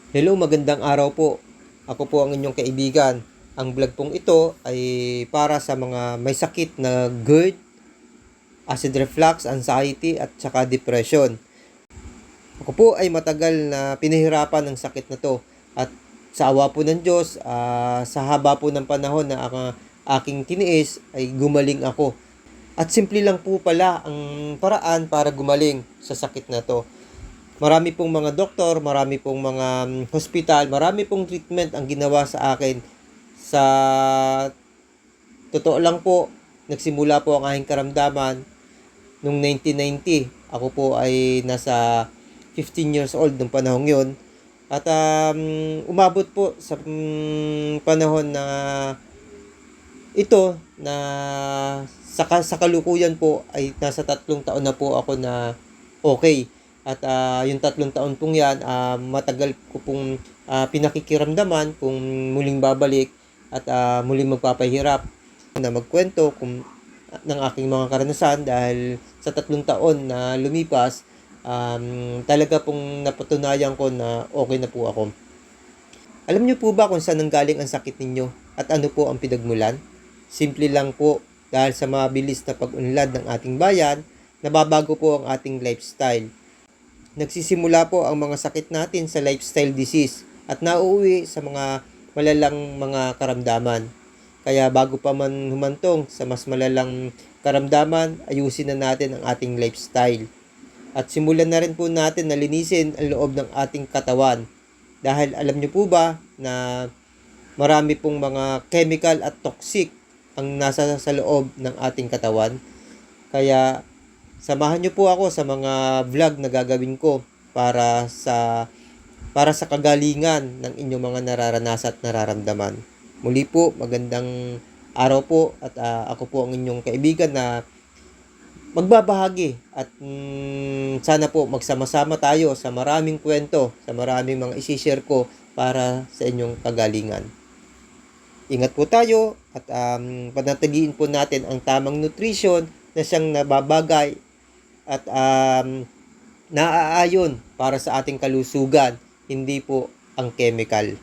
Hello, magandang araw po. Ako po ang inyong kaibigan. Ang vlog pong ito ay para sa mga may sakit na GERD, acid reflux, anxiety at saka depression. Ako po ay matagal na pinahirapan ng sakit na to at sa awa po ng Diyos, sa haba po ng panahon na aking tiniis ay gumaling ako. At simple lang po pala ang paraan para gumaling sa sakit na to. Marami pong mga doktor, marami pong mga hospital, marami pong treatment ang ginawa sa akin. Sa totoo lang po, nagsimula po ang aking karamdaman noong 1990. Ako po ay nasa 15 years old nung panahon yon. At umabot po sa panahon na ito na sa kalukuyan po ay nasa 3 taon na po ako na okay. At yung 3 taon pong yan, matagal ko pong pinakikiramdaman kung muling babalik at muling magpapahirap na magkwento ng aking mga karanasan dahil sa 3 taon na lumipas, talaga pong napatunayan ko na okay na po ako. Alam niyo po ba kung saan nanggaling ang sakit ninyo at ano po ang pinagmulan? Simple lang po, dahil sa mabilis na pag-unlad ng ating bayan, nababago po ang ating lifestyle. Nagsisimula po ang mga sakit natin sa lifestyle disease at nauuwi sa mga malalang mga karamdaman. Kaya bago pa man humantong sa mas malalang karamdaman, ayusin na natin ang ating lifestyle. At simulan na rin po natin na linisin ang loob ng ating katawan. Dahil alam niyo po ba na marami pong mga chemical at toxic ang nasa sa loob ng ating katawan. Kaya samahan niyo po ako sa mga vlog na gagawin ko para sa kagalingan ng inyong mga nararanasan at nararamdaman. Muli po, magandang araw po at ako po ang inyong kaibigan na magbabahagi at sana po magsama-sama tayo sa maraming kwento, sa maraming mga isi-share ko para sa inyong kagalingan. Ingat po tayo at panatiliin po natin ang tamang nutrition na siyang nababagay at naaayon para sa ating kalusugan, hindi po ang chemical.